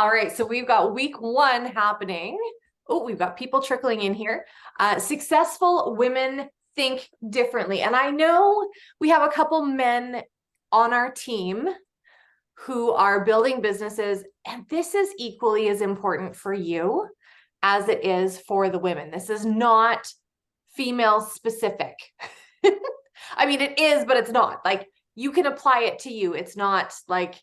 All right, so we've got week one happening. Oh, we've got people trickling in here. Successful women think differently. And I know we have a couple men on our team who are building businesses, and this is equally as important for you as it is for the women. This is not female specific. I mean, it is, but it's not. Like, you can apply it to you. It's not like,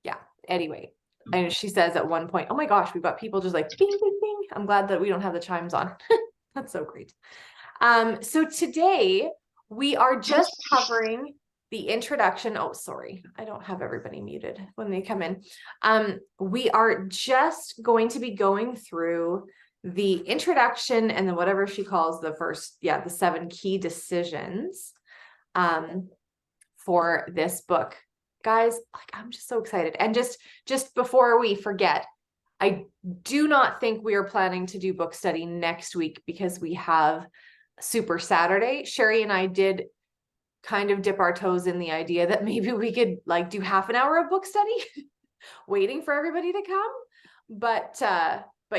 yeah, anyway. And she says at one point, oh my gosh, we've got people just like bing, bing, bing. I'm glad that we don't have the chimes on. That's so great. So today we are just covering the introduction. Oh, sorry, I don't have everybody muted when they come in. We are just going to be going through the introduction and then whatever she calls the first, the 7 key decisions for this book. Guys, like, I'm just so excited. And just before we forget, I do not think we are planning to do book study next week because we have Super Saturday. Sherry and I did kind of dip our toes in the idea that maybe we could like do half an hour of book study waiting for everybody to come. But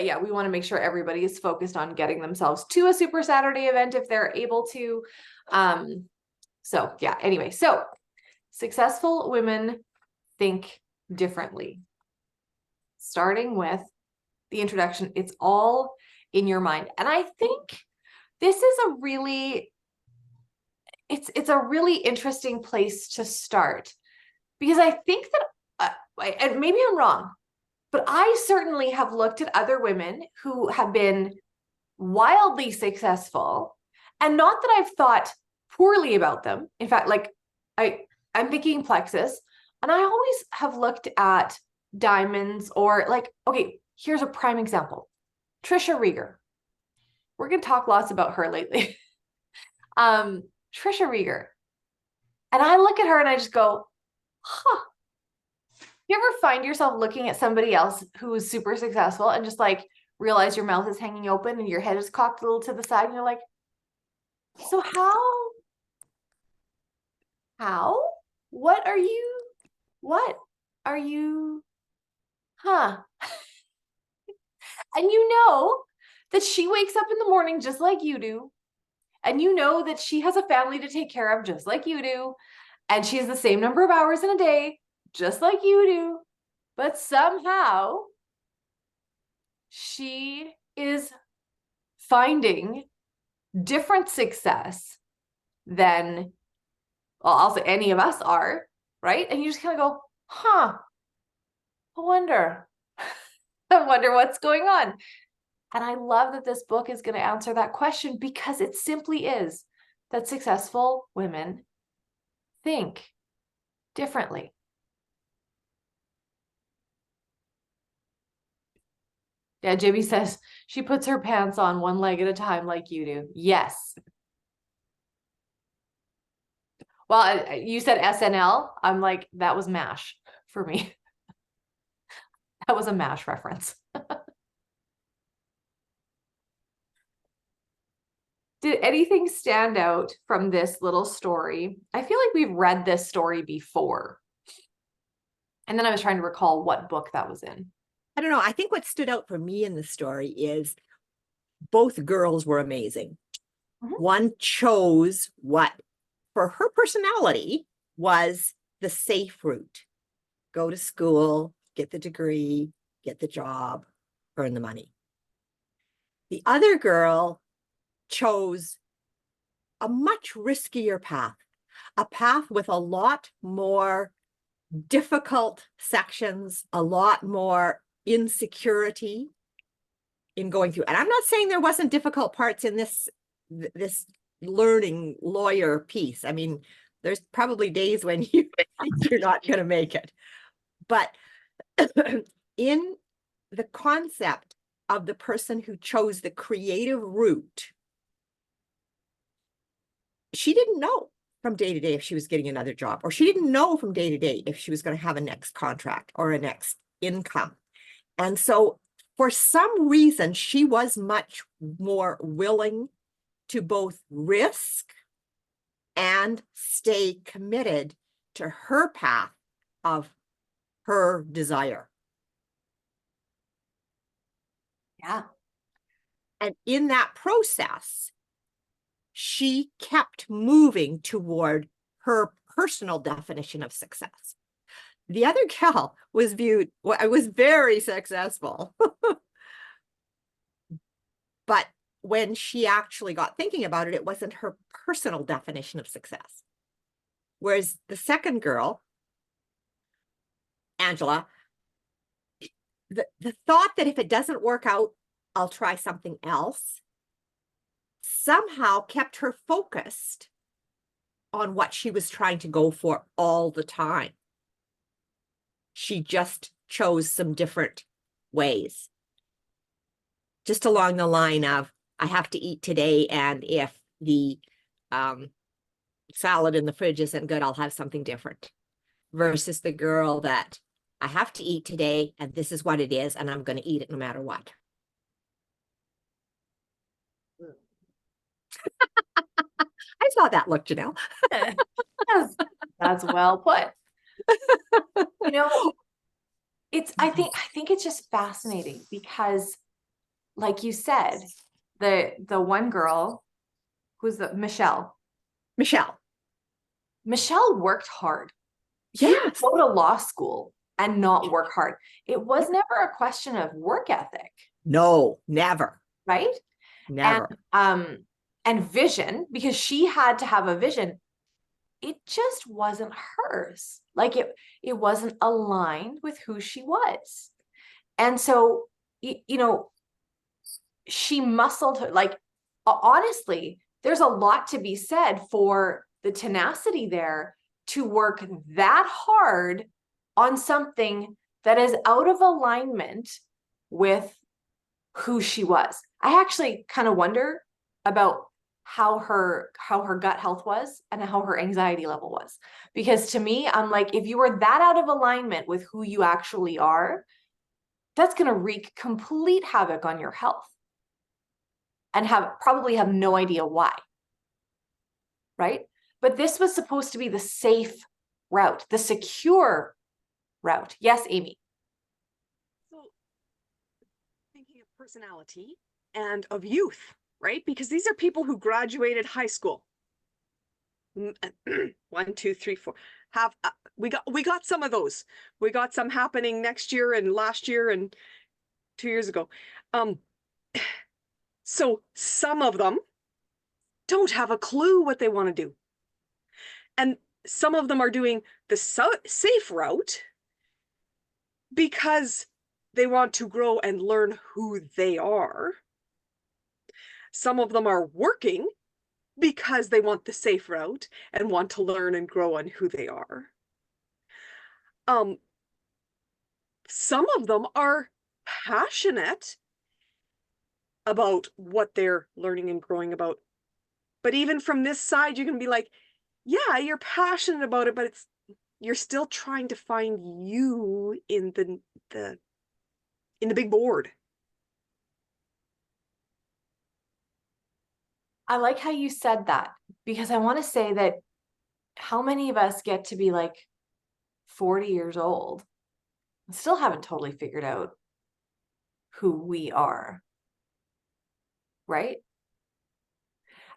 yeah, we want to make sure everybody is focused on getting themselves to a Super Saturday event if they're able to. So yeah, anyway, so successful women think differently. Starting with the introduction, it's all in your mind. And I think this is a really, it's a really interesting place to start, because I think that, and maybe I'm wrong, but I certainly have looked at other women who have been wildly successful, and not that I've thought poorly about them. In fact, like I'm thinking Plexus, and I always have looked at diamonds, or like, okay, here's a prime example. Trisha Rieger. We're going to talk lots about her lately. Trisha Rieger. And I look at her and I just go, huh. You ever find yourself looking at somebody else who is super successful and just like realize your mouth is hanging open and your head is cocked a little to the side and you're like, so what are you, huh? And you know that she wakes up in the morning just like you do. And you know that she has a family to take care of just like you do. And she has the same number of hours in a day, just like you do. But somehow she is finding different success than, well, also any of us are, right? And you just kind of go, huh, I wonder. I wonder what's going on. And I love that this book is going to answer that question, because it simply is that successful women think differently. Yeah, Jimmy says she puts her pants on one leg at a time like you do. Yes. Well, you said SNL. I'm like, that was MASH for me. That was a MASH reference. Did anything stand out from this little story? I feel like we've read this story before. And then I was trying to recall what book that was in. I don't know. I think what stood out for me in the story is both girls were amazing. One chose what, for her personality, was the safe route. Go to school, get the degree, get the job, earn the money. The other girl chose a much riskier path, a path with a lot more difficult sections, a lot more insecurity in going through. And I'm not saying there wasn't difficult parts in this learning lawyer piece. I mean, there's probably days when you're not going to make it. But in the concept of the person who chose the creative route, she didn't know from day to day if she was getting another job, or she didn't know from day to day if she was going to have a next contract or a next income. And so for some reason, she was much more willing to both risk and stay committed to her path of her desire. Yeah. And in that process, she kept moving toward her personal definition of success. The other gal was was very successful. But when she actually got thinking about it, it wasn't her personal definition of success. Whereas the second girl, Angela, the thought that if it doesn't work out, I'll try something else, somehow kept her focused on what she was trying to go for all the time. She just chose some different ways. Just along the line of, I have to eat today, and if the salad in the fridge isn't good, I'll have something different. Versus the girl that, I have to eat today, and this is what it is, and I'm going to eat it no matter what. I saw that look, Janelle. That's well put. You know, I think it's just fascinating because, like you said, the one girl who's Michelle worked hard. She didn't Yes. go to law school and not work hard. It was never a question of work ethic. No, never. Right? Never. And vision, because she had to have a vision. It just wasn't hers. Like it wasn't aligned with who she was. And so, you know, she muscled her, like, honestly, there's a lot to be said for the tenacity there to work that hard on something that is out of alignment with who she was. I actually kind of wonder about how her gut health was and how her anxiety level was. Because to me, I'm like, if you were that out of alignment with who you actually are, that's going to wreak complete havoc on your health and probably have no idea why. Right? But this was supposed to be the safe route, the secure route. Yes, Amy. So thinking of personality and of youth, right? Because these are people who graduated high school. 1, 2, 3, 4. We got some of those. We got some happening next year and last year and 2 years ago. So some of them don't have a clue what they want to do. And some of them are doing the safe route because they want to grow and learn who they are. Some of them are working because they want the safe route and want to learn and grow on who they are. Some of them are passionate about what they're learning and growing about. But even from this side, you can be like, yeah, you're passionate about it, but you're still trying to find you in the big board. I like how you said that, because I want to say that how many of us get to be like 40 years old and still haven't totally figured out who we are, right?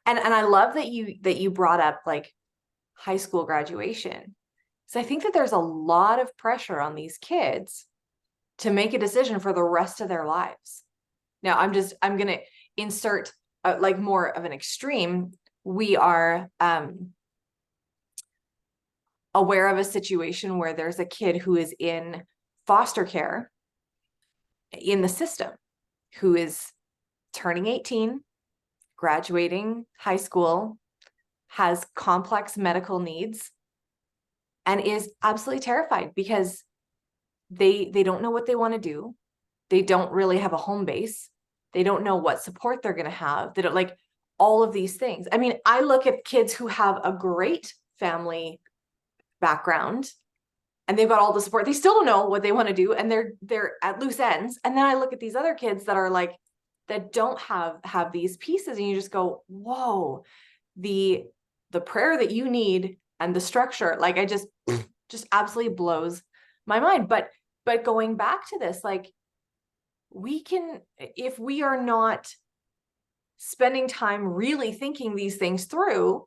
And I love that you brought up like high school graduation. So I think that there's a lot of pressure on these kids to make a decision for the rest of their lives. Now, I'm going to insert like more of an extreme. We are aware of a situation where there's a kid who is in foster care in the system, who is turning 18, graduating high school, has complex medical needs, and is absolutely terrified because they don't know what they want to do. They don't really have a home base. They don't know what support they're going to have. They don't, like, all of these things. I mean, I look at kids who have a great family background and they've got all the support. They still don't know what they want to do, and they're at loose ends. And then I look at these other kids that are like, that don't have these pieces, and you just go, whoa, the prayer that you need and the structure, like, I just absolutely blows my mind. But going back to this, like, we can, if we are not spending time really thinking these things through,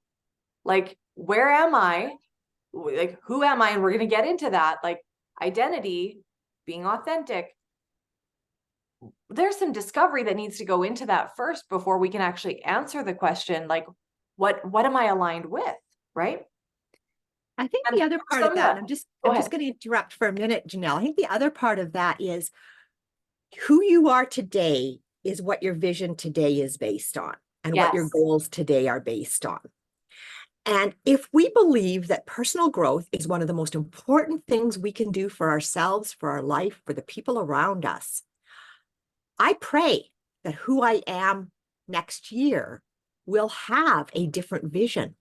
like, where am I? Like, who am I? And we're going to get into that, like identity, being authentic. There's some discovery that needs to go into that first before we can actually answer the question, like, what am I aligned with? Right. I think And the other part of that, Go I'm just ahead. going to interrupt for a minute, Janelle. I think the other part of that is who you are today is what your vision today is based on, and what your Yes. goals today are based on. And if we believe that personal growth is one of the most important things we can do for ourselves, for our life, for the people around us, I pray that who I am next year will have a different vision,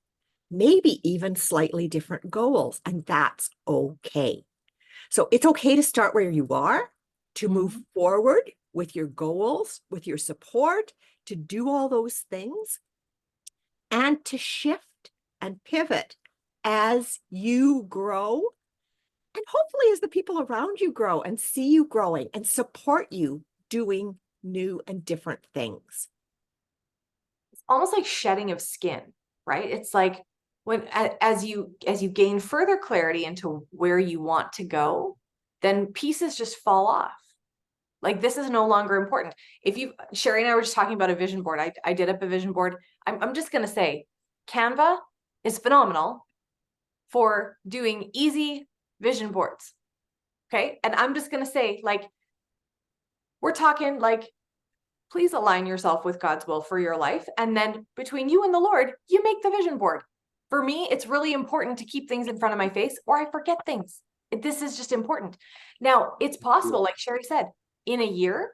maybe even slightly different goals, and that's okay. So it's okay to start where you are, to move forward with your goals, with your support, to do all those things, and to shift and pivot as you grow, and hopefully as the people around you grow and see you growing and support you doing new and different things. It's almost like shedding of skin, right? It's like when as you gain further clarity into where you want to go, then pieces just fall off. Like, this is no longer important. If you, Sherry and I were just talking about a vision board. I did up a vision board. I'm just going to say Canva is phenomenal for doing easy vision boards. Okay. And I'm just going to say, like, we're talking like, please align yourself with God's will for your life. And then between you and the Lord, you make the vision board. For me, it's really important to keep things in front of my face, or I forget things. This is just important. Now, it's possible, like Sherry said, in a year,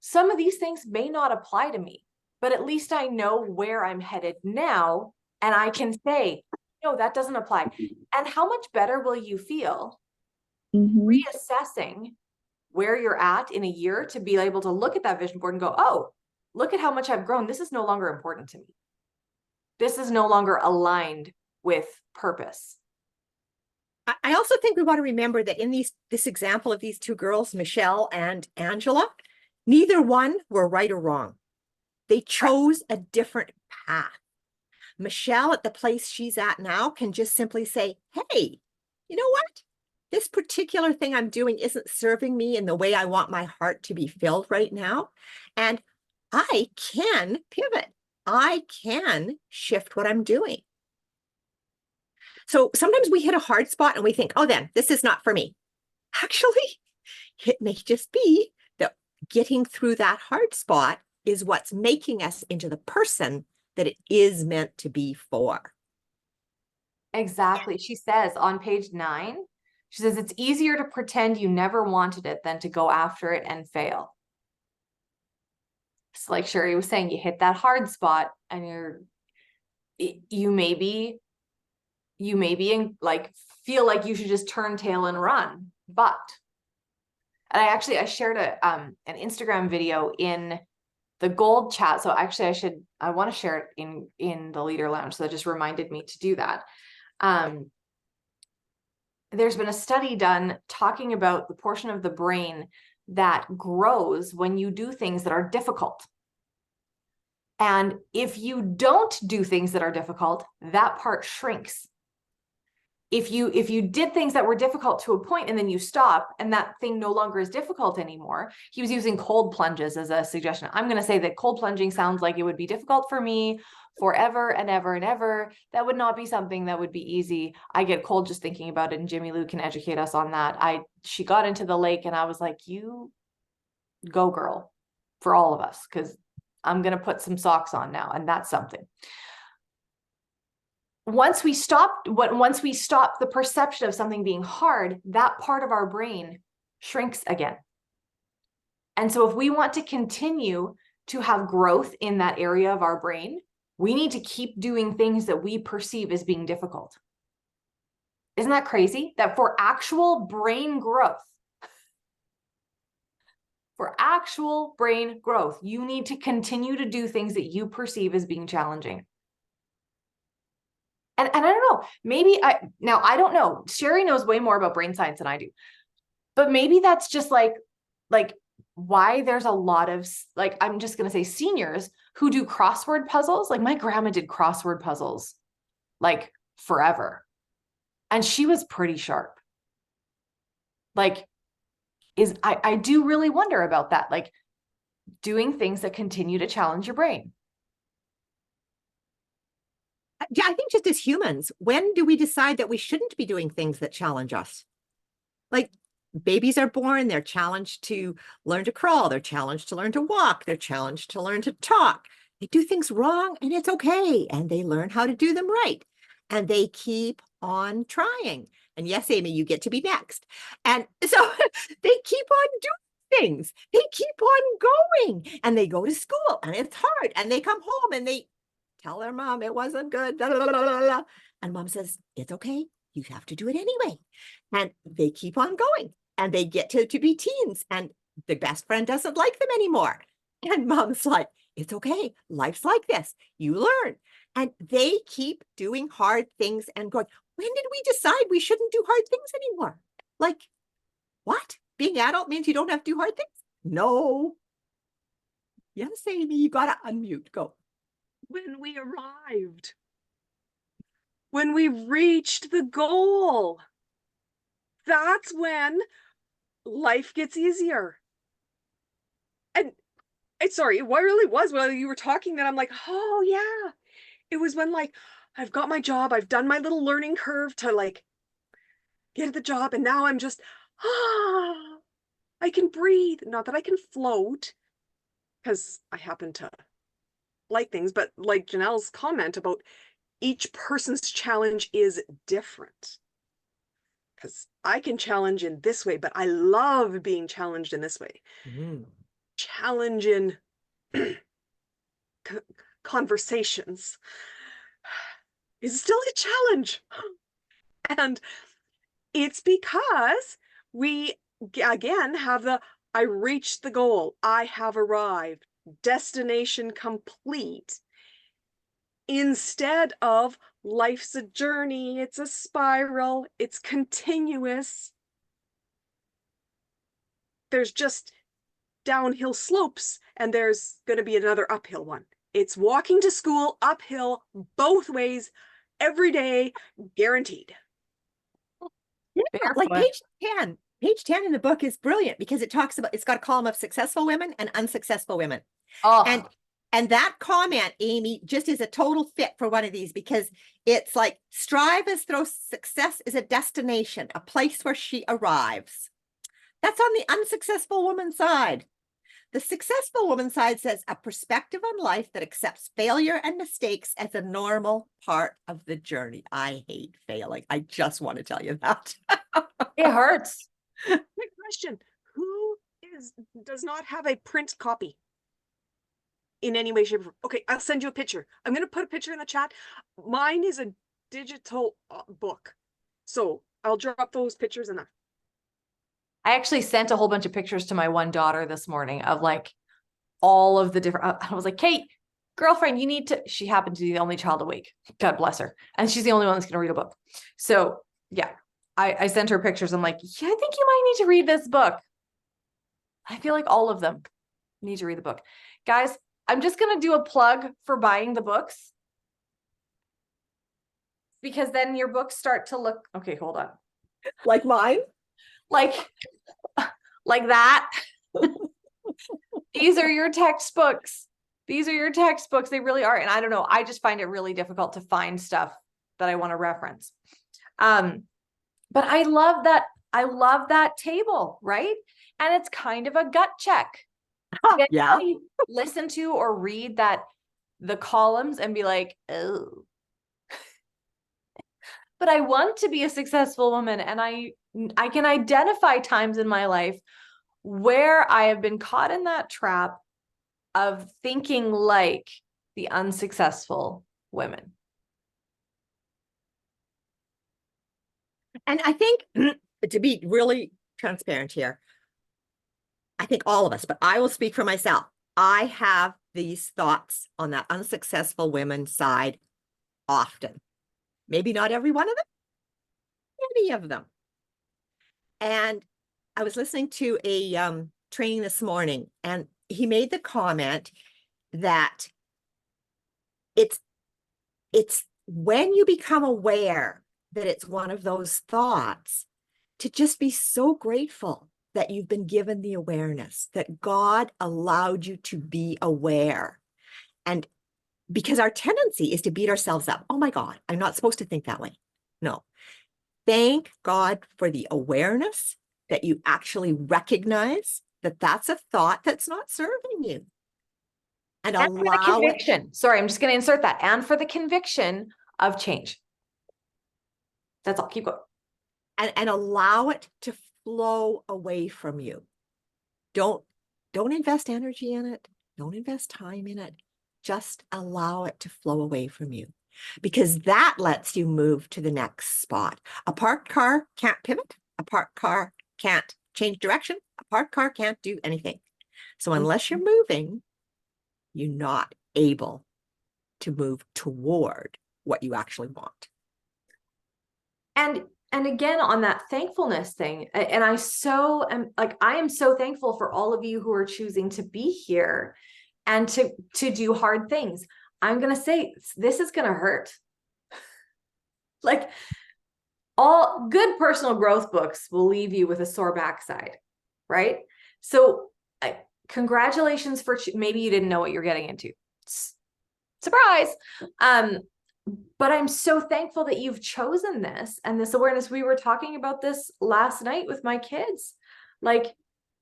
some of these things may not apply to me, but at least I know where I'm headed now. And I can say, no, that doesn't apply. And how much better will you feel reassessing where you're at in a year to be able to look at that vision board and go, oh, look at how much I've grown. This is no longer important to me. This is no longer aligned with purpose. I also think we want to remember that in this example of these two girls, Michelle and Angela, neither one were right or wrong. They chose a different path. Michelle, at the place she's at now, can just simply say, hey, you know what? This particular thing I'm doing isn't serving me in the way I want my heart to be filled right now. And I can pivot. I can shift what I'm doing. So sometimes we hit a hard spot and we think, oh, then this is not for me. Actually, it may just be that getting through that hard spot is what's making us into the person that it is meant to be for. Exactly. She says on page 9, she says, it's easier to pretend you never wanted it than to go after it and fail. It's like Sherry was saying, you hit that hard spot and you maybe like feel like you should just turn tail and run. But, and I shared an Instagram video in the gold chat. So actually I want to share it in the leader lounge. So that just reminded me to do that. There's been a study done talking about the portion of the brain that grows when you do things that are difficult. And if you don't do things that are difficult, that part shrinks. If you did things that were difficult to a point and then you stop and that thing no longer is difficult anymore. He was using cold plunges as a suggestion. I'm going to say that cold plunging sounds like it would be difficult for me forever and ever and ever. That would not be something that would be easy. I get cold just thinking about it, and Jimmy Lou can educate us on that. She got into the lake and I was like, you go, girl, for all of us, because I'm going to put some socks on now, and that's something. Once we stop the perception of something being hard, that part of our brain shrinks again. And so if we want to continue to have growth in that area of our brain, we need to keep doing things that we perceive as being difficult. Isn't that crazy? That for actual brain growth, you need to continue to do things that you perceive as being challenging. And I don't know, maybe I don't know. Sherry knows way more about brain science than I do, but maybe that's just like why there's a lot of like, I'm just going to say seniors who do crossword puzzles. Like my grandma did crossword puzzles like forever. And she was pretty sharp. Like, I do really wonder about that. Like doing things that continue to challenge your brain. Yeah, I think just as humans, when do we decide that we shouldn't be doing things that challenge us? Like babies are born, they're challenged to learn to crawl, they're challenged to learn to walk, they're challenged to learn to talk. They do things wrong and it's okay. And they learn how to do them right. And they keep on trying. And yes, Amy, you get to be next. And so they keep on doing things. They keep on going and they go to school and it's hard. And they come home and they tell their mom it wasn't good. Blah, blah, blah, blah, blah. And mom says, it's okay. You have to do it anyway. And they keep on going and they get to be teens and the best friend doesn't like them anymore. And mom's like, it's okay. Life's like this. You learn. And they keep doing hard things and going, when did we decide we shouldn't do hard things anymore? Like, what? Being adult means you don't have to do hard things? No. Yes, Amy, you got to unmute. Go. When we arrived, when we reached the goal, that's when life gets easier. And sorry, what really was while you were talking that I'm like, oh yeah, it was when like, I've got my job, I've done my little learning curve to like get at the job. And now I'm just, I can breathe. Not that I can float because I happen to like things, but like Janelle's comment about each person's challenge is different. Because I can challenge in this way, but I love being challenged in this way. Challenge in conversations is still a challenge. And it's because we, again, have the, I reached the goal, I have arrived, destination complete, instead of life's a journey, it's a spiral, it's continuous. There's just downhill slopes and there's going to be another uphill one. It's walking to school uphill both ways every day, guaranteed. Yeah, like page 10 in the book is brilliant because it talks about, it's got a column of successful women and unsuccessful women. Oh, And that comment, Amy, just is a total fit for one of these because it's like strive as though success is a destination, a place where she arrives. That's on the unsuccessful woman's side. The successful woman's side says a perspective on life that accepts failure and mistakes as a normal part of the journey. I hate failing. I just want to tell you that. it hurts. Quick question. Who does not have a print copy in any way, shape, or form? Okay, I'll send you a picture. I'm going to put a picture in the chat. Mine is a digital book. So I'll drop those pictures in there. I actually sent a whole bunch of pictures to my one daughter this morning of like all of the different, I was like, Kate, girlfriend, you need to, she happened to be the only child awake. God bless her. And she's the only one that's going to read a book. So yeah, I sent her pictures. I'm like, yeah, I think you might need to read this book. I feel like all of them need to read the book. Guys, I'm just going to do a plug for buying the books because then your books start to look, okay, hold on. Like mine? Like that. These are your textbooks. These are your textbooks. They really are. And I don't know. I just find it really difficult to find stuff that I want to reference. But I love that. I love that table, right? And it's kind of a gut check. Yeah. Listen to or read the columns and be like, oh. But I want to be a successful woman, and I can identify times in my life where I have been caught in that trap of thinking like the unsuccessful women. And I think to be really transparent here, I think all of us, but I will speak for myself. I have these thoughts on that unsuccessful women side often. Maybe not every one of them, many of them. And I was listening to a training this morning, and he made the comment that it's when you become aware that it's one of those thoughts, to just be so grateful that you've been given the awareness, that God allowed you to be aware. And because our tendency is to beat ourselves up. Oh my God, I'm not supposed to think that way. No. Thank God for the awareness that you actually recognize that that's a thought that's not serving you. And And for the allow it. conviction. Sorry, I'm just going to insert that. And for the conviction of change. That's all. Keep going. And allow it to flow away from you. Don't invest energy in it. Don't invest time in it. Just allow it to flow away from you, because that lets you move to the next spot. A parked car can't pivot. A parked car can't change direction. A parked car can't do anything. So unless you're moving, you're not able to move toward what you actually want. And again, on that thankfulness thing, and I am so thankful for all of you who are choosing to be here and to do hard things. I'm going to say, this is going to hurt. Like, all good personal growth books will leave you with a sore backside, right? So congratulations for, maybe you didn't know what you're getting into. Surprise. But I'm so thankful that you've chosen this and this awareness. We were talking about this last night with my kids. Like,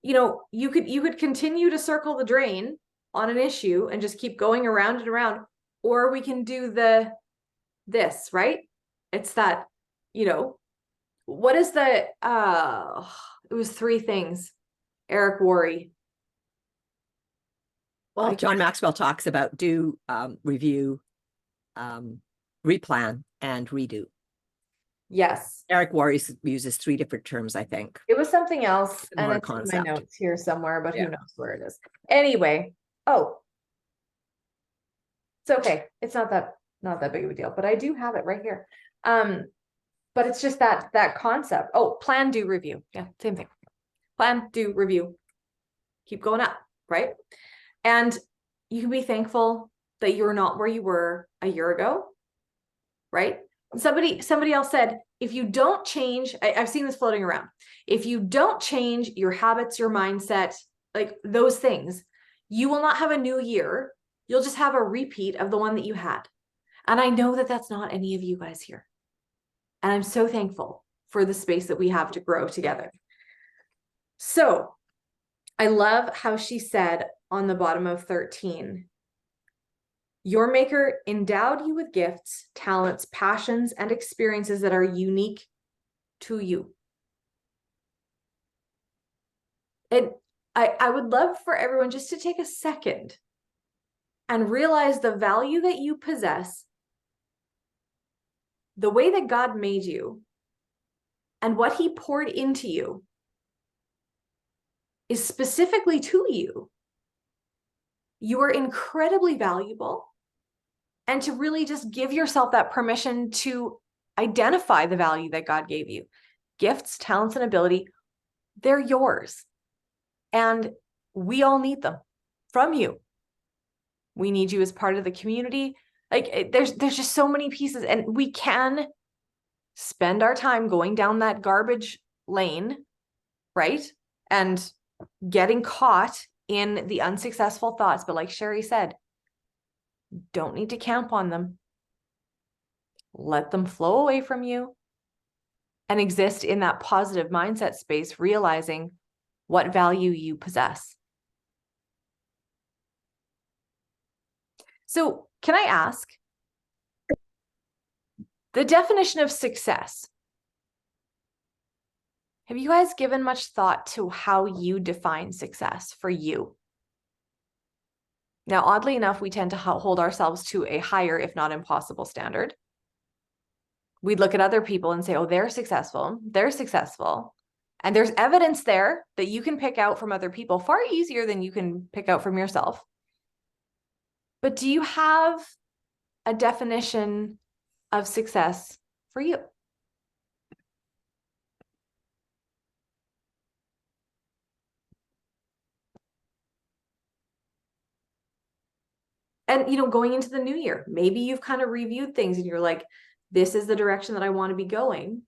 you know, you could continue to circle the drain on an issue and just keep going around and around, or we can do this, right? It's that, you know, what is the, it was 3 things. Eric Worre. Well, John Maxwell talks about do, review, replan, and redo. Yes. Eric Worre uses 3 different terms, I think. It was something else, Similar and it's concept. in my notes here somewhere, but Yeah. who knows where it is. Anyway, it's okay. It's not that big of a deal, but I do have it right here. But it's just that concept. Oh, plan, do, review. Yeah, same thing. Plan, do, review. Keep going up, right? And you can be thankful that you're not where you were a year ago, right? Somebody else said, if you don't change, I've seen this floating around. If you don't change your habits, your mindset, like those things, you will not have a new year. You'll just have a repeat of the one that you had. And I know that that's not any of you guys here. And I'm so thankful for the space that we have to grow together. So I love how she said on the bottom of 13, your maker endowed you with gifts, talents, passions, and experiences that are unique to you. And I would love for everyone just to take a second and realize the value that you possess, the way that God made you, and what he poured into you is specifically to you. You are incredibly valuable. And to really just give yourself that permission to identify the value that God gave you. Gifts, talents, and ability, they're yours. And we all need them from you. We need you as part of the community. Like there's just so many pieces, and we can spend our time going down that garbage lane, right? And getting caught in the unsuccessful thoughts. But like Sherry said, don't need to camp on them. Let them flow away from you and exist in that positive mindset space, realizing what value you possess. So can I ask, the definition of success, have you guys given much thought to how you define success for you? Now, oddly enough, we tend to hold ourselves to a higher, if not impossible, standard. We'd look at other people and say, oh, they're successful. And there's evidence there that you can pick out from other people far easier than you can pick out from yourself. But do you have a definition of success for you? And, going into the new year, maybe you've kind of reviewed things and you're like, this is the direction that I want to be going.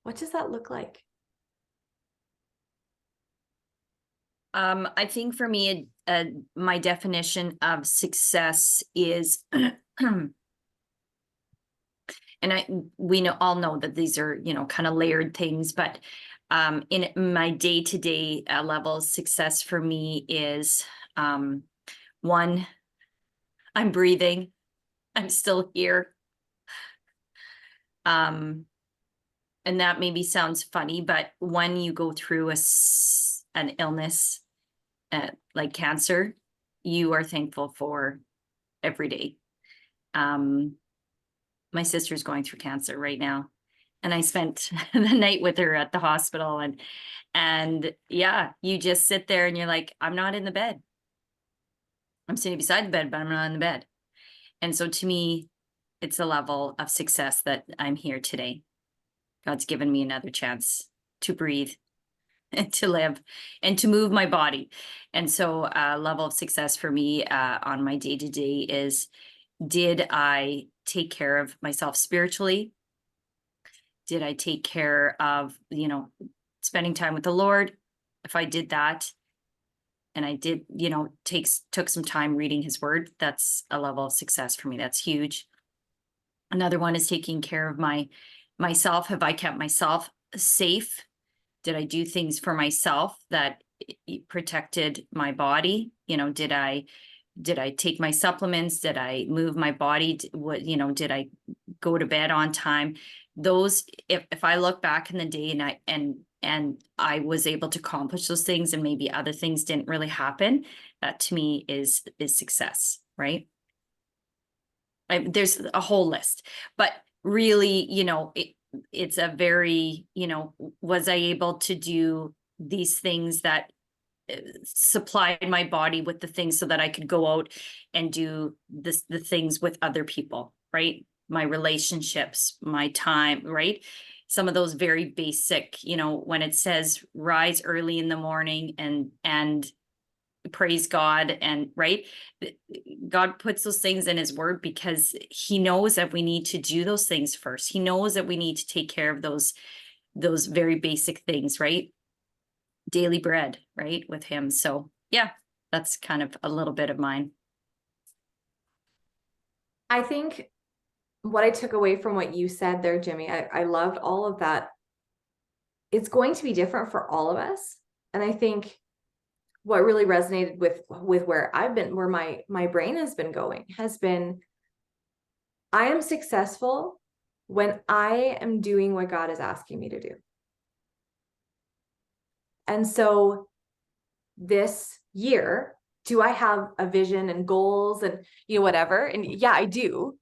What does that look like? I think for me, my definition of success is, and we all know that these are, kind of layered things, but in my day-to-day level, success for me is, one, I'm breathing, I'm still here. And that maybe sounds funny, but when you go through an illness, like cancer, you are thankful for every day. My sister's going through cancer right now, and I spent the night with her at the hospital, and yeah, you just sit there and you're like, I'm not in the bed. I'm sitting beside the bed, but I'm not in the bed. And so to me, it's a level of success that I'm here today. God's given me another chance to breathe and to live and to move my body. And so a level of success for me on my day-to-day is, did I take care of myself spiritually? Did I take care of, spending time with the Lord? If I did that, and I did, took some time reading his word, that's a level of success for me. That's huge. Another one is taking care of myself. Have I kept myself safe? Did I do things for myself that protected my body? Did I take my supplements? Did I move my body? Did I go to bed on time? Those, if I look back in the day and I was able to accomplish those things, and maybe other things didn't really happen, that to me is success, right? There's a whole list, but really, it's a very, was I able to do these things that supplied my body with the things so that I could go out and do the things with other people, right? My relationships, my time, right? Some of those very basic, when it says rise early in the morning and praise God, and right, God puts those things in his word because he knows that we need to do those things first. He knows that we need to take care of those very basic things, right? Daily bread, right, with him. So yeah, that's kind of a little bit of mine. I think what I took away from what you said there, Jimmy, I loved all of that. It's going to be different for all of us. And I think what really resonated with where I've been, where my brain has been going, has been, I am successful when I am doing what God is asking me to do. And so this year, do I have a vision and goals and, whatever? And yeah, I do.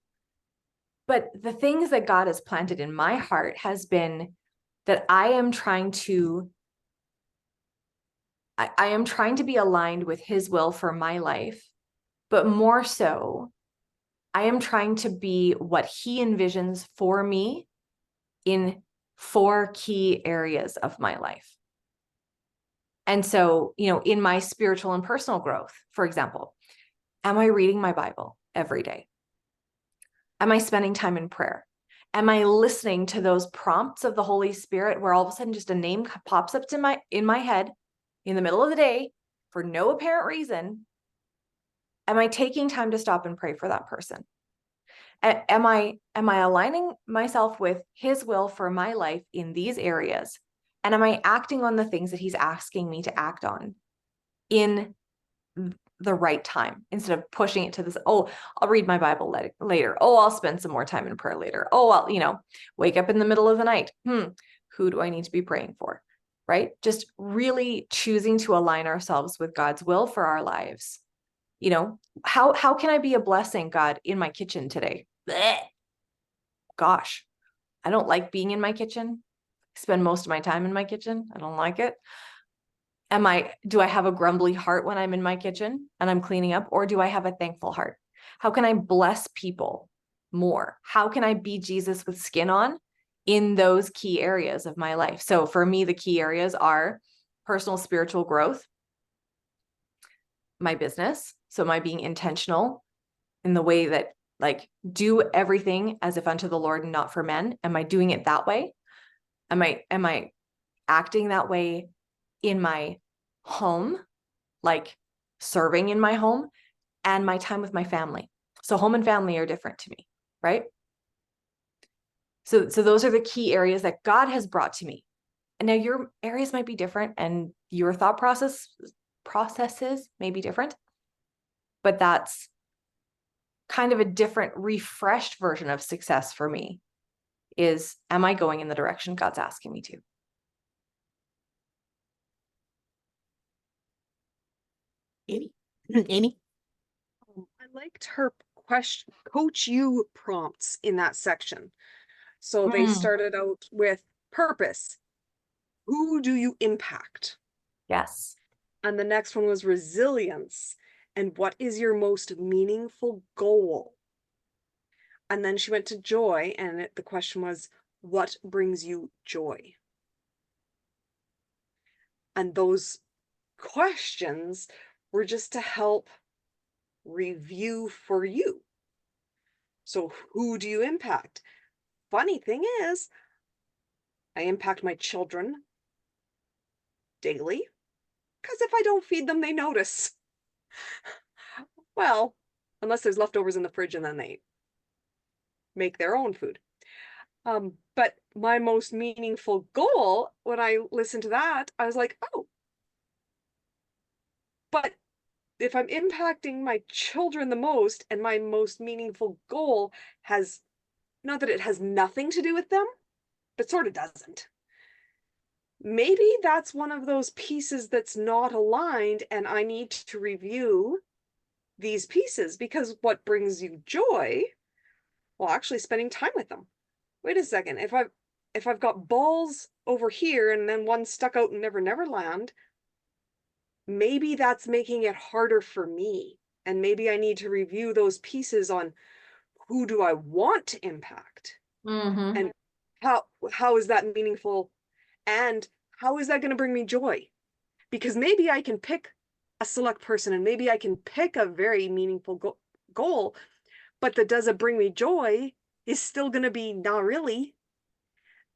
But the things that God has planted in my heart has been that I am trying to be aligned with his will for my life, but more so, I am trying to be what he envisions for me in 4 key areas of my life. And so, in my spiritual and personal growth, for example, am I reading my Bible every day? Am I spending time in prayer? Am I listening to those prompts of the Holy Spirit where all of a sudden just a name pops up in my head in the middle of the day for no apparent reason? Am I taking time to stop and pray for that person? Am I aligning myself with his will for my life in these areas? And am I acting on the things that he's asking me to act on in the right time, instead of pushing it to this, oh, I'll read my Bible later. Oh, I'll spend some more time in prayer later. Oh, I'll, wake up in the middle of the night. Who do I need to be praying for? Right? Just really choosing to align ourselves with God's will for our lives. How can I be a blessing, God, in my kitchen today? Blech. Gosh, I don't like being in my kitchen. I spend most of my time in my kitchen. I don't like it. Do I have a grumbly heart when I'm in my kitchen and I'm cleaning up, or do I have a thankful heart? How can I bless people more? How can I be Jesus with skin on in those key areas of my life? So for me, the key areas are personal spiritual growth, my business, So am I being intentional in the way that, like, do everything as if unto the Lord and not for men? Am I doing it that way? Am I acting that way in my home, like serving in my home, and my time with my family? So home and family are different to me, right? So those are the key areas that God has brought to me. And now your areas might be different and your thought processes may be different, but that's kind of a different, refreshed version of success for me. Is, am I going in the direction God's asking me to? Amy? Amy? I liked her question, coach you prompts in that section. So they started out with purpose. Who do you impact? Yes. And the next one was resilience. And what is your most meaningful goal? And then she went to joy, and the question was, what brings you joy? And those questions were just to help review for you. So who do you impact? Funny thing is, I impact my children daily, because if I don't feed them, they notice. Well, unless there's leftovers in the fridge and then they make their own food. But my most meaningful goal, when I listened to that, I was like, oh, but if I'm impacting my children the most, and my most meaningful goal has, not that it has nothing to do with them, but sort of doesn't. Maybe that's one of those pieces that's not aligned, and I need to review these pieces, because what brings you joy, well, actually spending time with them. Wait a second, if I've got balls over here and then one stuck out in Never Never Land, maybe that's making it harder for me. And maybe I need to review those pieces on who do I want to impact, and how is that meaningful, and how is that going to bring me joy? Because maybe I can pick a select person, and maybe I can pick a very meaningful goal, but that doesn't bring me joy is still going to be not really.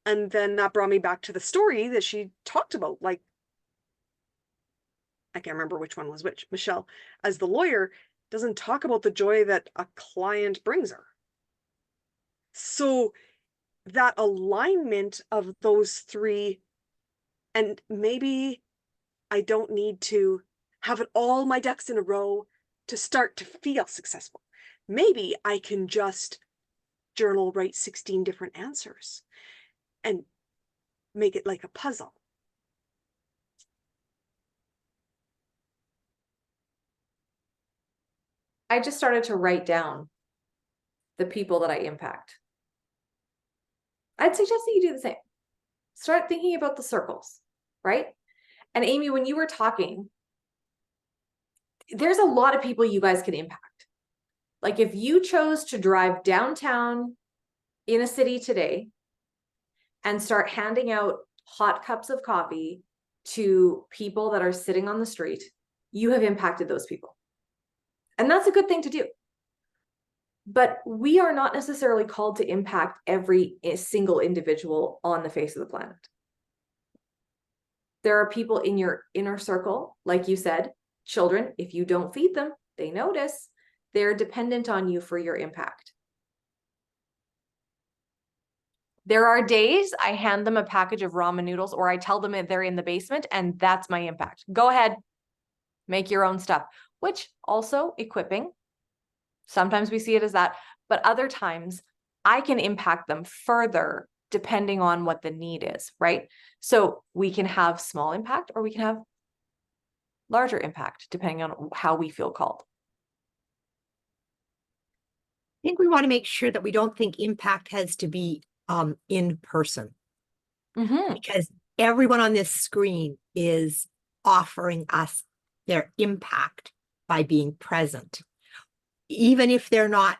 And then that brought me back to the story that she talked about. Like, I can't remember which one was which. Michelle, as the lawyer, doesn't talk about the joy that a client brings her. So that alignment of those three, and maybe I don't need to have it all my ducks in a row to start to feel successful. Maybe I can just journal, write 16 different answers and make it like a puzzle. I just started to write down the people that I impact. I'd suggest that you do the same. Start thinking about the circles, right? And Amy, when you were talking, there's a lot of people you guys can impact. Like if you chose to drive downtown in a city today and start handing out hot cups of coffee to people that are sitting on the street, you have impacted those people. And that's a good thing to do. But we are not necessarily called to impact every single individual on the face of the planet. There are people in your inner circle, like you said, children, if you don't feed them, they notice. They're dependent on you for your impact. There are days I hand them a package of ramen noodles, or I tell them that they're in the basement, and that's my impact. Go ahead, make your own stuff, which also equipping. Sometimes we see it as that, but other times I can impact them further depending on what the need is, right? So we can have small impact or we can have larger impact depending on how we feel called. I think we want to make sure that we don't think impact has to be in person, because everyone on this screen is offering us their impact by being present. Even if they're not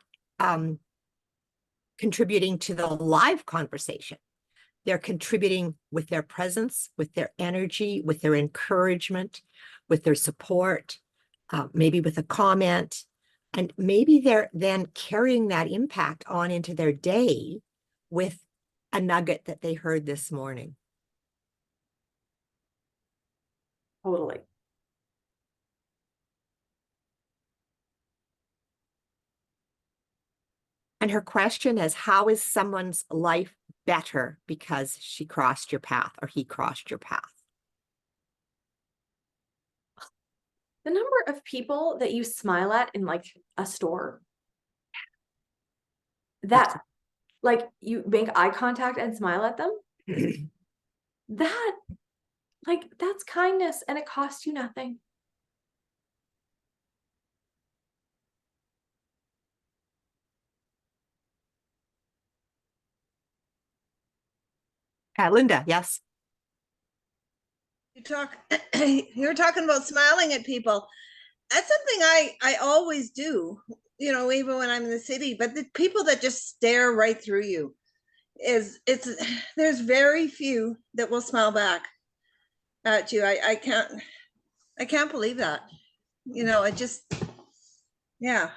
contributing to the live conversation, they're contributing with their presence, with their energy, with their encouragement, with their support. maybe with a comment, and maybe they're then carrying that impact on into their day with a nugget that they heard this morning. Totally. And her question is, how is someone's life better because she crossed your path or he crossed your path? The number of people that you smile at in like a store, that like you make eye contact and smile at them, that like that's kindness and it costs you nothing. Linda, yes. You're talking about smiling at people. That's something I always do, even when I'm in the city, but the people that just stare right through you there's very few that will smile back at you. I can't believe that. It just, yeah.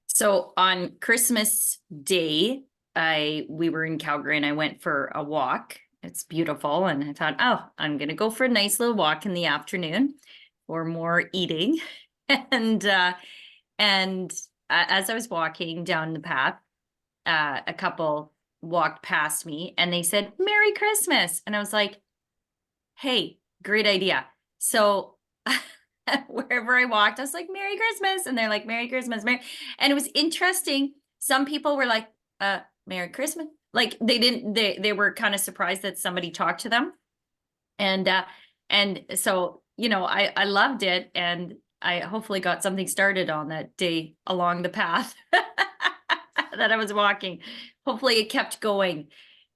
So on Christmas Day, we were in Calgary and I went for a walk. It's beautiful. And I thought, oh, I'm going to go for a nice little walk in the afternoon or more eating. And as I was walking down the path, a couple walked past me and they said, "Merry Christmas." And I was like, hey, great idea. So wherever I walked, I was like, "Merry Christmas." And they're like, "Merry Christmas, Merry." And it was interesting. Some people were like, "Merry Christmas." Like they were kind of surprised that somebody talked to them. And so, I loved it. And I hopefully got something started on that day along the path that I was walking. Hopefully it kept going.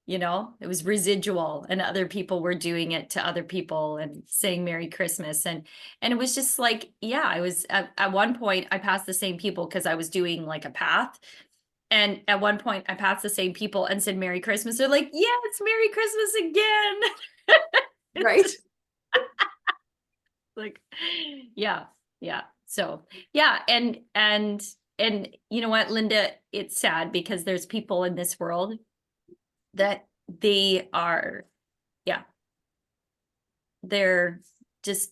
It was residual and other people were doing it to other people and saying Merry Christmas. And it was just like, yeah, I was at one point I passed the same people because I was doing like a path. And at one point I passed the same people and said Merry Christmas. They're like, "Yeah, it's Merry Christmas again." Right. Like, yeah. So yeah. And you know what, Linda, it's sad because there's people in this world that they're just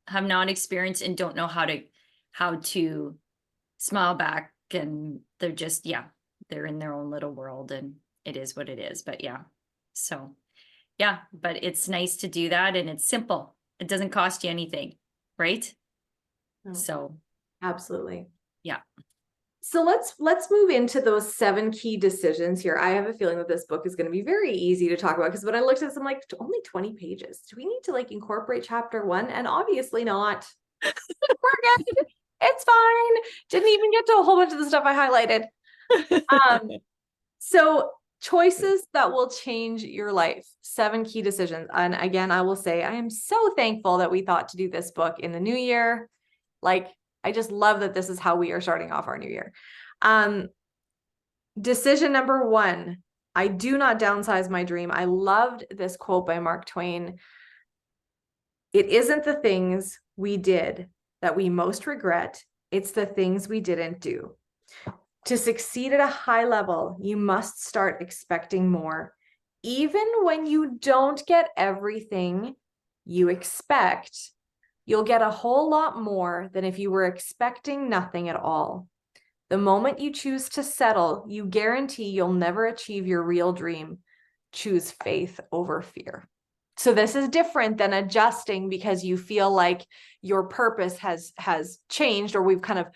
have not experienced and don't know how to smile back, and they're just, they're in their own little world and it is what it is. But so but it's nice to do that and it's simple. It doesn't cost you anything, right? No. So Absolutely. yeah. So let's move into those 7 key decisions here. I have a feeling that this book is going to be very easy to talk about because when I looked at this, I'm like, only 20 pages. Do we need to like incorporate chapter 1? And obviously not. We're good. It's fine. Didn't even get to a whole bunch of the stuff I highlighted. So choices that will change your life, 7 key decisions. And again, I will say, I am so thankful that we thought to do this book in the new year. Like, I just love that this is how we are starting off our new year. Decision number 1, I do not downsize my dream. I loved this quote by Mark Twain. It isn't the things we did that we most regret. It's the things we didn't do. To succeed at a high level, you must start expecting more. Even when you don't get everything you expect, you'll get a whole lot more than if you were expecting nothing at all. The moment you choose to settle, you guarantee you'll never achieve your real dream. Choose faith over fear. So this is different than adjusting because you feel like your purpose has changed, or we've kind of,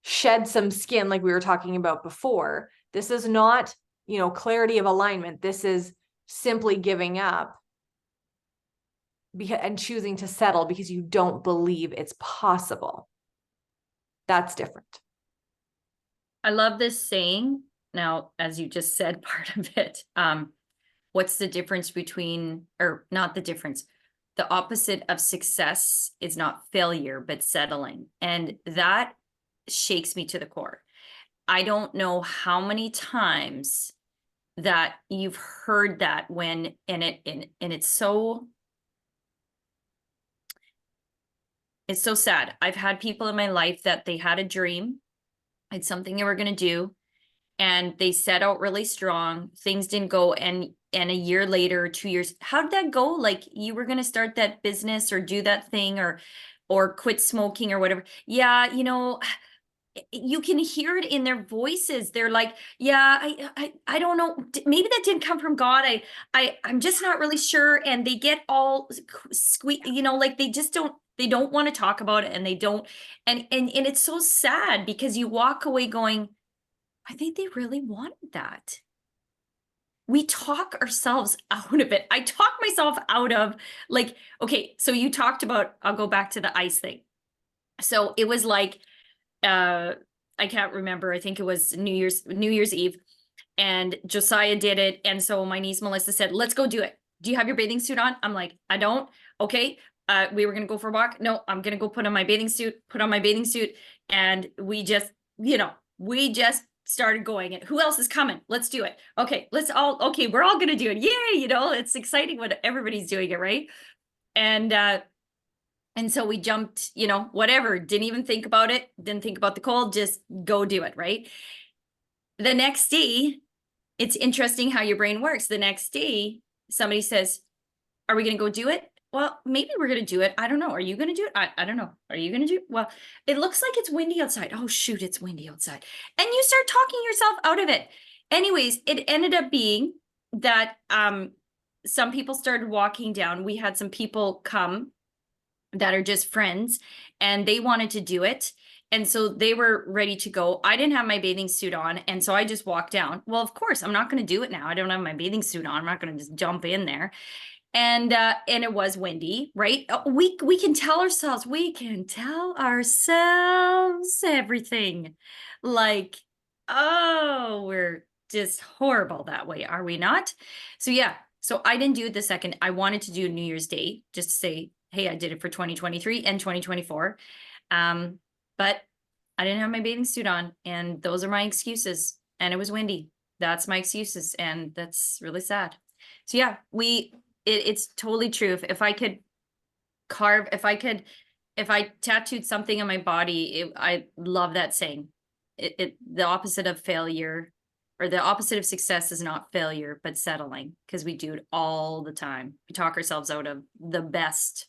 shed some skin like we were talking about before. This is not, clarity of alignment. This is simply giving up and choosing to settle because you don't believe it's possible. That's different. I love this saying. Now, as you just said, part of it, what's the difference between, or not the difference, the opposite of success is not failure, but settling. And that shakes me to the core. I don't know how many times that you've heard that and it's so It's so sad. I've had people in my life that they had a dream. It's something they were going to do. And they set out really strong. Things didn't go. And a year later, 2 years, how did that go? Like you were going to start that business or do that thing or quit smoking or whatever. Yeah. You know, you can hear it in their voices. They're like, yeah, I don't know. Maybe that didn't come from God. I'm just not really sure. And they get all squeak, you know, like they don't want to talk about it, and they don't. And it's so sad because you walk away going, I think they really wanted that. We talk ourselves out of it. I talk myself out of like, okay, so you talked about, I'll go back to the ice thing. So it was like, I can't remember. I think it was New Year's Eve, and Josiah did it. And so my niece Melissa said, let's go do it. Do you have your bathing suit on? I'm like, I don't. Okay. We were going to go for a walk. No, I'm going to go put on my bathing suit. And we just started going. And who else is coming? Let's do it. Okay. We're all going to do it. Yay. You know, it's exciting when everybody's doing it. Right. And so we jumped, you know, whatever, didn't even think about it, didn't think about the cold, just go do it, right? The next day, it's interesting how your brain works. The next day, somebody says, are we going to go do it? Well, maybe we're going to do it. I don't know. Are you going to do it? I don't know. Are you going to do it? Well, it looks like it's windy outside. Oh, shoot, it's windy outside. And you start talking yourself out of it. Anyways, it ended up being that some people started walking down. We had some people come that are just friends, and they wanted to do it. And so they were ready to go. I didn't have my bathing suit on. And so I just walked down. Well, of course, I'm not going to do it now. I don't have my bathing suit on. I'm not going to just jump in there. And it was windy, right? We can tell ourselves everything. Like, oh, we're just horrible that way, are we not? So yeah, so I didn't do it the second. I wanted to do New Year's Day, just to say, hey, I did it for 2023 and 2024. But I didn't have my bathing suit on, and those are my excuses. And it was windy. That's my excuses, and that's really sad. So yeah, it's totally true. If I tattooed something on my body, I love that saying. The opposite of failure, or the opposite of success, is not failure, but settling, because we do it all the time. We talk ourselves out of the best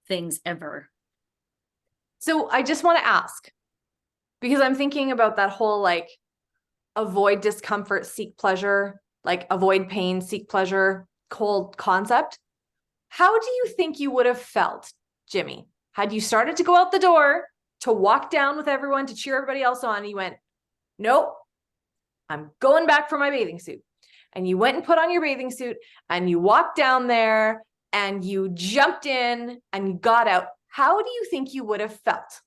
things ever. So I just want to ask, because I'm thinking about that whole like avoid discomfort, seek pleasure, like avoid pain, seek pleasure, cold concept. How do you think you would have felt, Jimmy, had you started to go out the door to walk down with everyone to cheer everybody else on? And you went, nope, I'm going back for my bathing suit. And you went and put on your bathing suit and you walked down there and you jumped in and you got out. How do you think you would have felt?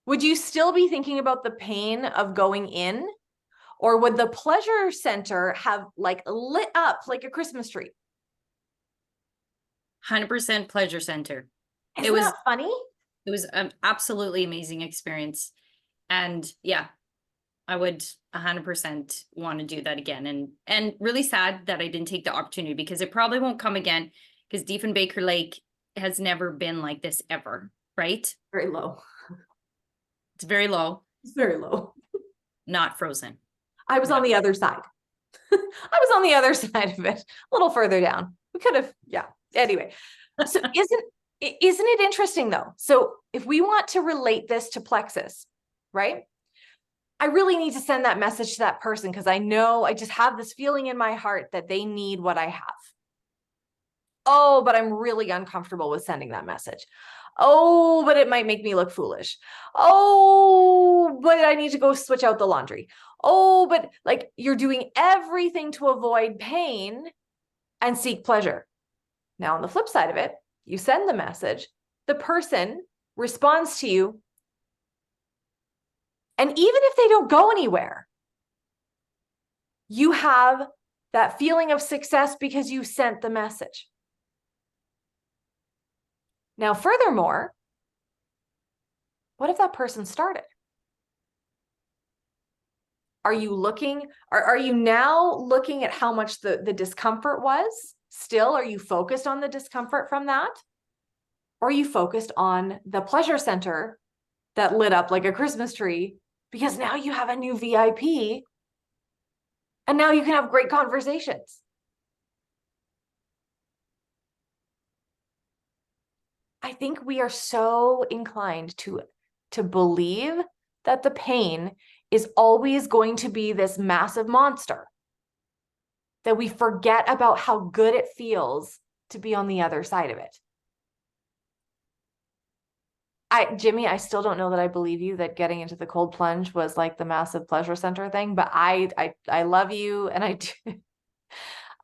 Would you still be thinking about the pain of going in? Or would the pleasure center have like lit up like a Christmas tree? 100% pleasure center. Isn't that funny? It was an absolutely amazing experience. And yeah, I would 100% want to do that again. And really sad that I didn't take the opportunity, because it probably won't come again, because Diefenbaker Lake has never been like this ever, right? Very low. It's very low. It's very low. Not frozen. I was on the other side. I was on the other side of it, a little further down. We could have, yeah. Anyway, so isn't it interesting though? So if we want to relate this to plexus, right? I really need to send that message to that person, because I know I just have this feeling in my heart that they need what I have. Oh, but I'm really uncomfortable with sending that message. Oh, but it might make me look foolish. Oh, but I need to go switch out the laundry. Oh, but like you're doing everything to avoid pain and seek pleasure. Now, on the flip side of it, you send the message, the person responds to you. And even if they don't go anywhere, you have that feeling of success because you sent the message. Now, furthermore, what if that person started? Are you looking, are you now looking at how much the discomfort was? Still, are you focused on the discomfort from that? Or you focused on the pleasure center that lit up like a Christmas tree because now you have a new VIP and now you can have great conversations. I think we are so inclined to believe that the pain is always going to be this massive monster that we forget about how good it feels to be on the other side of it. Jimmy, I still don't know that I believe you that getting into the cold plunge was like the massive pleasure center thing, but I love you, and I do,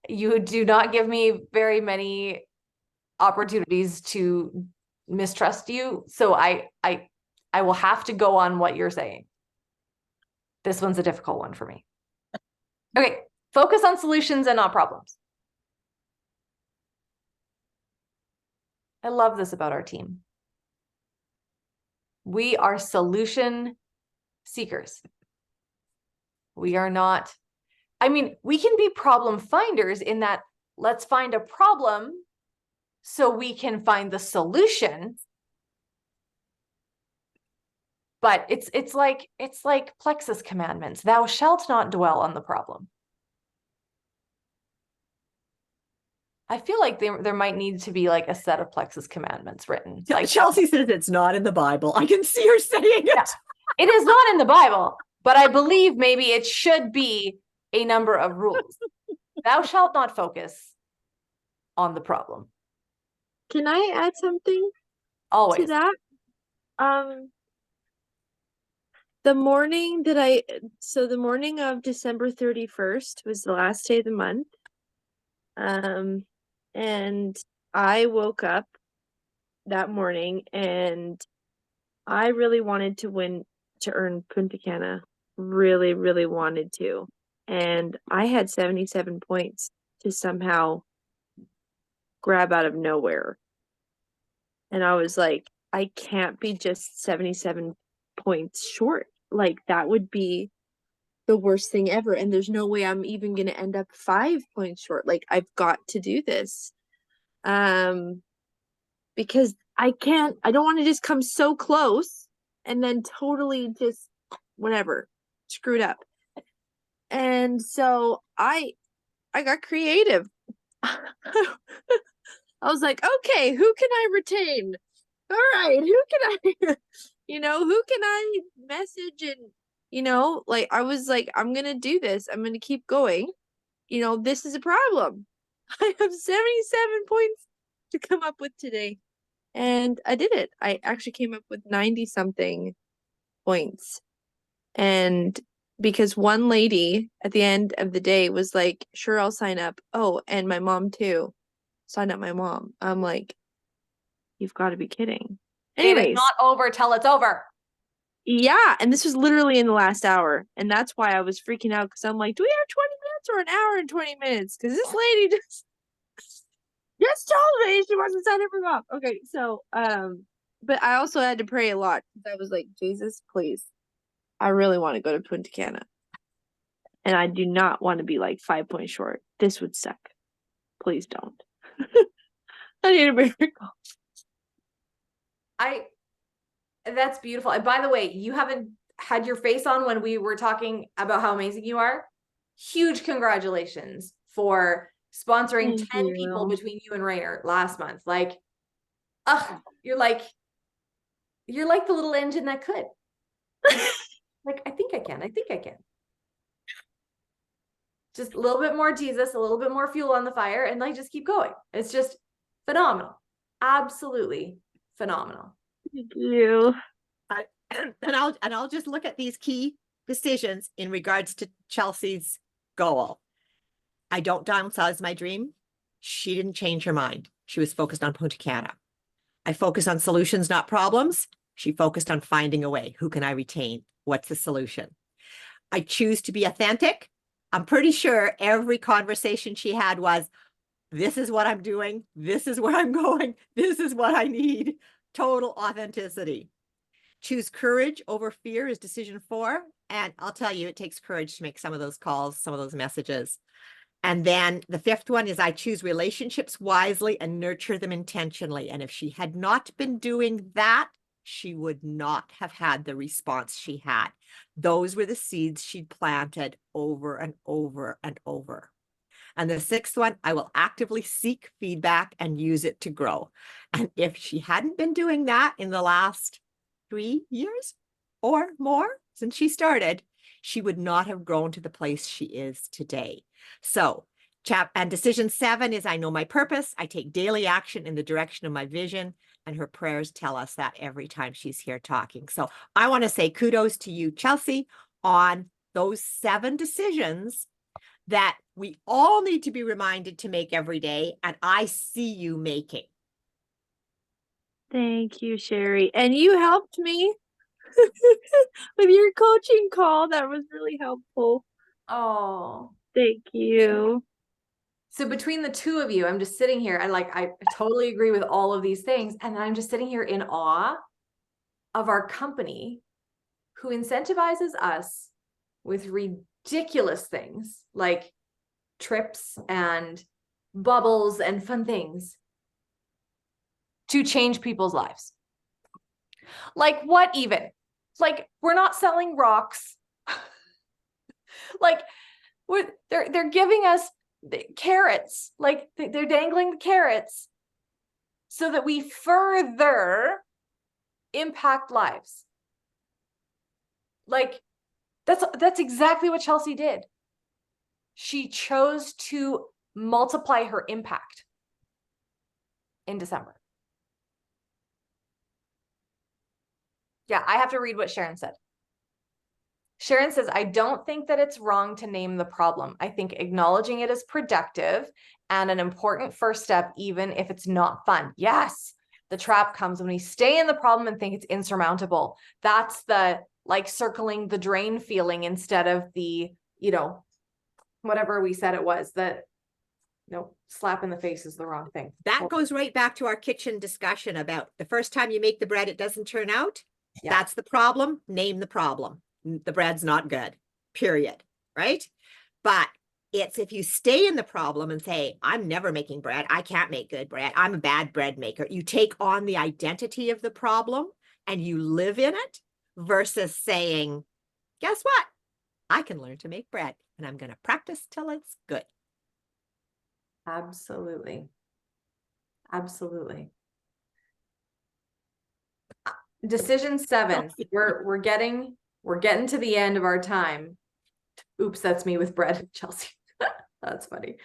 you do not give me very many opportunities to mistrust you. So I will have to go on what you're saying. This one's a difficult one for me. Okay, focus on solutions and not problems. I love this about our team. We are solution seekers. We are not, I mean, we can be problem finders in that let's find a problem so we can find the solution. But it's like Plexus commandments. Thou shalt not dwell on the problem. I feel like there might need to be like a set of Plexus commandments written. Like Chelsea says it's not in the Bible. I can see her saying it. Yeah. It is not in the Bible, but I believe maybe it should be a number of rules. Thou shalt not focus on the problem. Can I add something Always. to that? The morning the morning of December 31st was the last day of the month. And I woke up that morning and I really wanted to earn Punta Cana. Really, really wanted to. And I had 77 points to somehow grab out of nowhere. And I was like, I can't be just 77 points short. Like, that would be the worst thing ever. And there's no way I'm even going to end up 5 points short. Like, I've got to do this. Because I don't want to just come so close and then totally just whatever, screwed up. And so I got creative. I was like, okay, who can I retain? All right, who can I, who can I message? And, like, I was like, I'm going to do this. I'm going to keep going. This is a problem. I have 77 points to come up with today. And I did it. I actually came up with 90 something points. And because one lady at the end of the day was like, sure, I'll sign up. Oh, and my mom too. Sign up my mom. I'm like, you've got to be kidding. Anyways, it's not over till it's over. Yeah, and this was literally in the last hour. And that's why I was freaking out, because I'm like, do we have 20 minutes or an hour and 20 minutes? Because this lady just told me she wants to sign everyone up. Okay, so but I also had to pray a lot, because I was like, Jesus, please, I really want to go to Punta Cana. And I do not want to be like 5 points short. This would suck. Please don't. I need a miracle. That's beautiful. And by the way, you haven't had your face on when we were talking about how amazing you are. Huge congratulations for sponsoring Thank 10 you. people between you and Rainer last month. Like, you're like the little engine that could. Like, I think I can. Just a little bit more Jesus, a little bit more fuel on the fire, and like, just keep going. It's just phenomenal. Absolutely phenomenal. Thank you. And I'll just look at these key decisions in regards to Chelsea's goal. I don't downsize my dream. She didn't change her mind. She was focused on Punta Cana. I focus on solutions, not problems. She focused on finding a way. Who can I retain? What's the solution? I choose to be authentic. I'm pretty sure every conversation she had was, this is what I'm doing. This is where I'm going. This is what I need. Total authenticity. Choose courage over fear is decision 4. And I'll tell you, it takes courage to make some of those calls, some of those messages. And then the fifth one is I choose relationships wisely and nurture them intentionally. And if she had not been doing that, she would not have had the response she had. Those were the seeds she'd planted over and over and over. And the sixth one, I will actively seek feedback and use it to grow. And if she hadn't been doing that in the last 3 years or more since she started, she would not have grown to the place she is today. So and decision 7 is I know my purpose. I take daily action in the direction of my vision. And her prayers tell us that every time she's here talking. So I want to say kudos to you, Chelsea, on those 7 decisions that we all need to be reminded to make every day. And I see you making. Thank you, Sherry. And you helped me with your coaching call. That was really helpful. Oh, Thank you. so between the two of you, I'm just sitting here. I totally agree with all of these things. And I'm just sitting here in awe of our company who incentivizes us with ridiculous things like trips and bubbles and fun things to change people's lives. Like what even? Like we're not selling rocks. Like they're giving us the carrots, like they're dangling the carrots so that we further impact lives. Like that's exactly what Chelsea did. She chose to multiply her impact in December. Yeah, I have to read what Sharon said. Sharon says, I don't think that it's wrong to name the problem. I think acknowledging it is productive and an important first step, even if it's not fun. Yes, the trap comes when we stay in the problem and think it's insurmountable. That's the like circling the drain feeling instead of the, whatever we said it was, that no, slap in the face is the wrong thing. That goes right back to our kitchen discussion about the first time you make the bread, it doesn't turn out. Yeah. That's the problem. Name the problem. The bread's not good, period. Right? But it's if you stay in the problem and say, I'm never making bread. I can't make good bread. I'm a bad bread maker. You take on the identity of the problem and you live in it versus saying, guess what? I can learn to make bread and I'm going to practice till it's good. Absolutely. Absolutely. Decision 7. We're getting to the end of our time. Oops, that's me with bread, Chelsea. That's funny.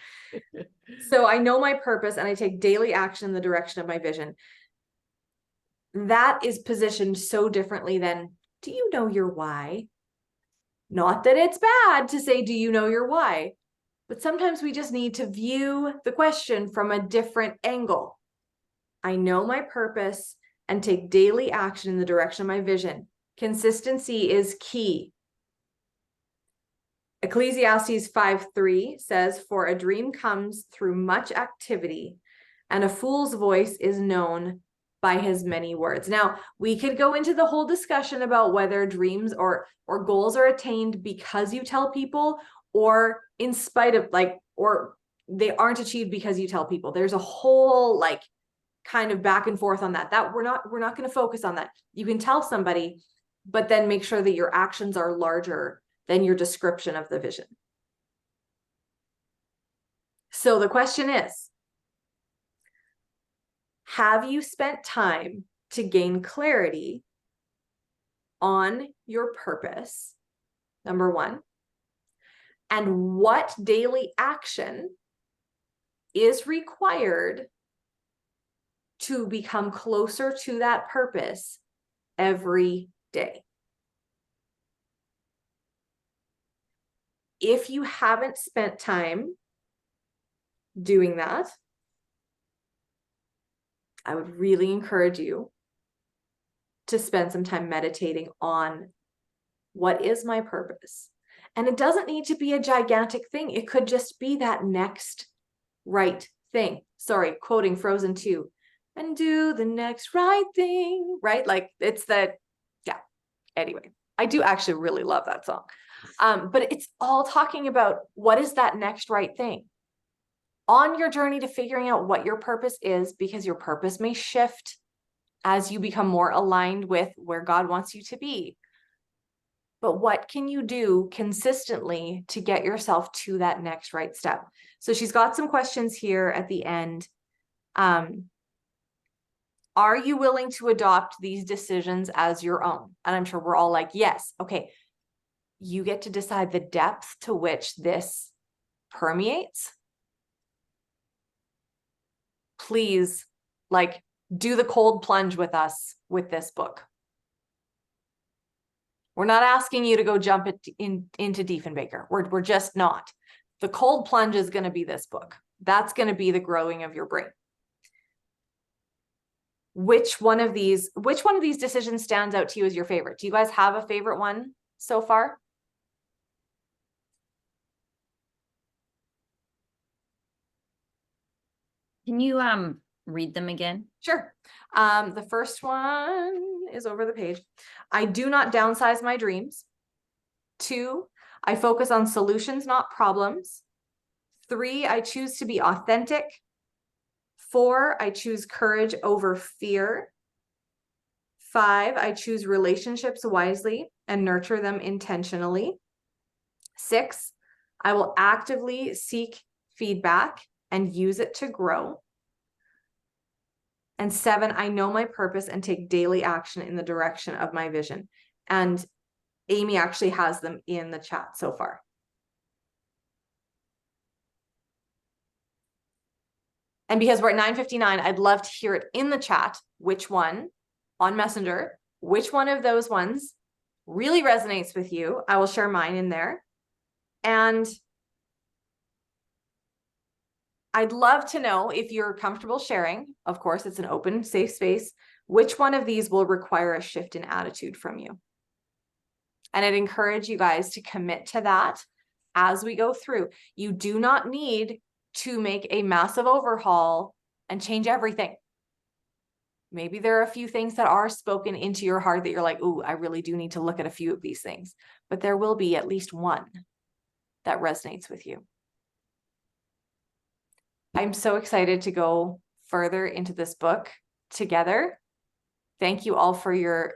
So I know my purpose and I take daily action in the direction of my vision. That is positioned so differently than, do you know your why? Not that it's bad to say, do you know your why? But sometimes we just need to view the question from a different angle. I know my purpose and take daily action in the direction of my vision. Consistency is key. Ecclesiastes 5:3 says, for a dream comes through much activity, and a fool's voice is known by his many words. Now, we could go into the whole discussion about whether dreams or goals are attained because you tell people, or in spite of or they aren't achieved because you tell people. There's a whole kind of back and forth on that. We're not going to focus on that. You can tell somebody, but then make sure that your actions are larger than your description of the vision. So the question is, have you spent time to gain clarity on your purpose? Number 1. And what daily action is required to become closer to that purpose every day? If you haven't spent time doing that, I would really encourage you to spend some time meditating on what is my purpose. And it doesn't need to be a gigantic thing. It could just be that next right thing. Sorry, quoting Frozen 2. And do the next right thing, right? It's the, yeah. Anyway, I do actually really love that song. But it's all talking about what is that next right thing on your journey to figuring out what your purpose is, because your purpose may shift as you become more aligned with where God wants you to be. But what can you do consistently to get yourself to that next right step? So she's got some questions here at the end. Are you willing to adopt these decisions as your own? And I'm sure we're all like, yes. Okay. You get to decide the depth to which this permeates. Please, like, do the cold plunge with us with this book. We're not asking you to go jump into Diefenbaker. We're just not. The cold plunge is going to be this book. That's going to be the growing of your brain. Which one of these decisions stands out to you as your favorite? Do you guys have a favorite one so far? Can you read them again? Sure. The first one is over the page. I do not downsize my dreams. 2, I focus on solutions, not problems. 3, I choose to be authentic. 4, I choose courage over fear. 5, I choose relationships wisely and nurture them intentionally. 6, I will actively seek feedback and use it to grow. And 7, I know my purpose and take daily action in the direction of my vision. And Amy actually has them in the chat so far. And because we're at 9:59, I'd love to hear it in the chat, which one on Messenger, which one of those ones really resonates with you. I will share mine in there. And I'd love to know, if you're comfortable sharing, of course, it's an open, safe space, which one of these will require a shift in attitude from you. And I'd encourage you guys to commit to that as we go through. You do not need to make a massive overhaul and change everything. Maybe there are a few things that are spoken into your heart that you're like, ooh, I really do need to look at a few of these things. But there will be at least one that resonates with you. I'm so excited to go further into this book together. Thank you all for your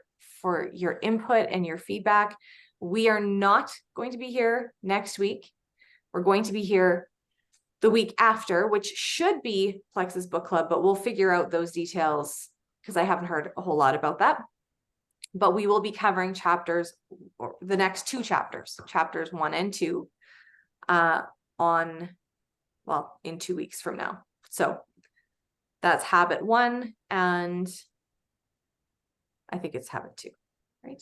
input and your feedback. We are not going to be here next week. We're going to be here the week after, which should be Plexus Book Club, but we'll figure out those details because I haven't heard a whole lot about that. But we will be covering chapters, or the next 2 chapters, chapters 1 and 2, in 2 weeks from now. So that's habit 1, and I think it's habit 2, right?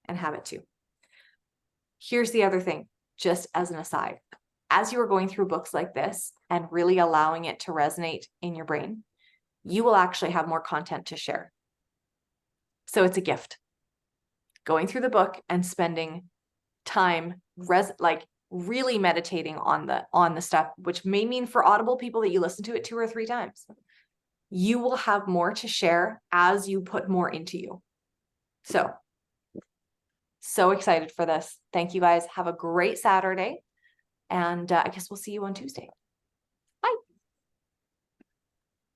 And habit 2. Here's the other thing, just as an aside. As you are going through books like this and really allowing it to resonate in your brain, you will actually have more content to share. So it's a gift. Going through the book and spending time really meditating on the stuff, which may mean for Audible people that you listen to it 2 or 3 times. You will have more to share as you put more into you. So excited for this. Thank you guys. Have a great Saturday. And I guess we'll see you on Tuesday.